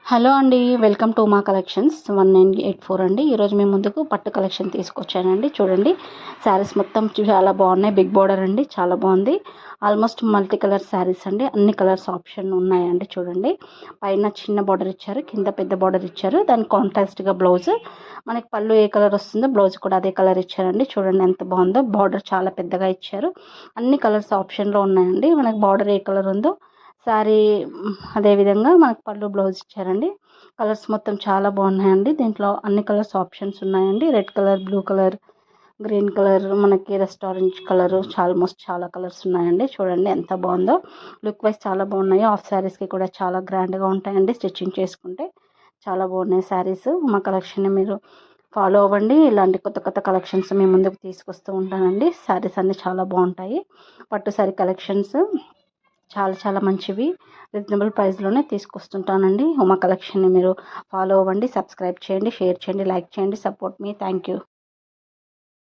Hello అండి. Welcome to మా collections 1984 అండి. ఈరోజు మేము ముందుకు పట్టు కలెక్షన్ తీసుకొచ్చానండి. చూడండి, శారీస్ మొత్తం చాలా బాగున్నాయి. బిగ్ బార్డర్ అండి, చాలా బాగుంది. ఆల్మోస్ట్ మల్టీ కలర్ శారీస్ అండి. అన్ని కలర్స్ ఆప్షన్ ఉన్నాయండి. చూడండి, పైన చిన్న బార్డర్ ఇచ్చారు, కింద పెద్ద బార్డర్ ఇచ్చారు. దాని కాంట్రాస్ట్గా బ్లౌజ్, మనకి పళ్ళు ఏ కలర్ వస్తుందో బ్లౌజ్ కూడా అదే కలర్ ఇచ్చారండి. చూడండి ఎంత బాగుందో. బార్డర్ చాలా పెద్దగా ఇచ్చారు. అన్ని కలర్స్ ఆప్షన్లో ఉన్నాయండి. మనకి బార్డర్ ఏ కలర్ ఉందో శారీ అదేవిధంగా మనకు పళ్ళు బ్లౌజ్ ఇచ్చారండి. కలర్స్ మొత్తం చాలా బాగున్నాయండి. దీంట్లో అన్ని కలర్స్ ఆప్షన్స్ ఉన్నాయండి. Red colour, blue colour, green colour, మనకి రెస్టారెంట్ కలర్, ఆల్మోస్ట్ చాలా కలర్స్ ఉన్నాయండి. చూడండి ఎంత బాగుందో. లుక్ వైజ్ చాలా బాగున్నాయి. ఆఫ్ శారీస్కి కూడా చాలా గ్రాండ్గా ఉంటాయండి. స్టిచ్చింగ్ చేసుకుంటే చాలా బాగున్నాయి శారీస్. మా కలెక్షన్ని మీరు ఫాలో అవ్వండి. ఇలాంటి కొత్త కొత్త కలెక్షన్స్ మేము ముందుకు తీసుకొస్తూ ఉంటానండి. శారీస్ అన్నీ చాలా బాగుంటాయి. పట్టు శారీ కలెక్షన్స్ చాలా చాలా మంచివి. రీజనబుల్ ప్రైస్లోనే తీసుకొస్తుంటానండి. ఉమా కలెక్షన్ని మీరు ఫాలో అవ్వండి, సబ్స్క్రైబ్ చేయండి, షేర్ చేయండి, లైక్ చేయండి. Support me. Thank you.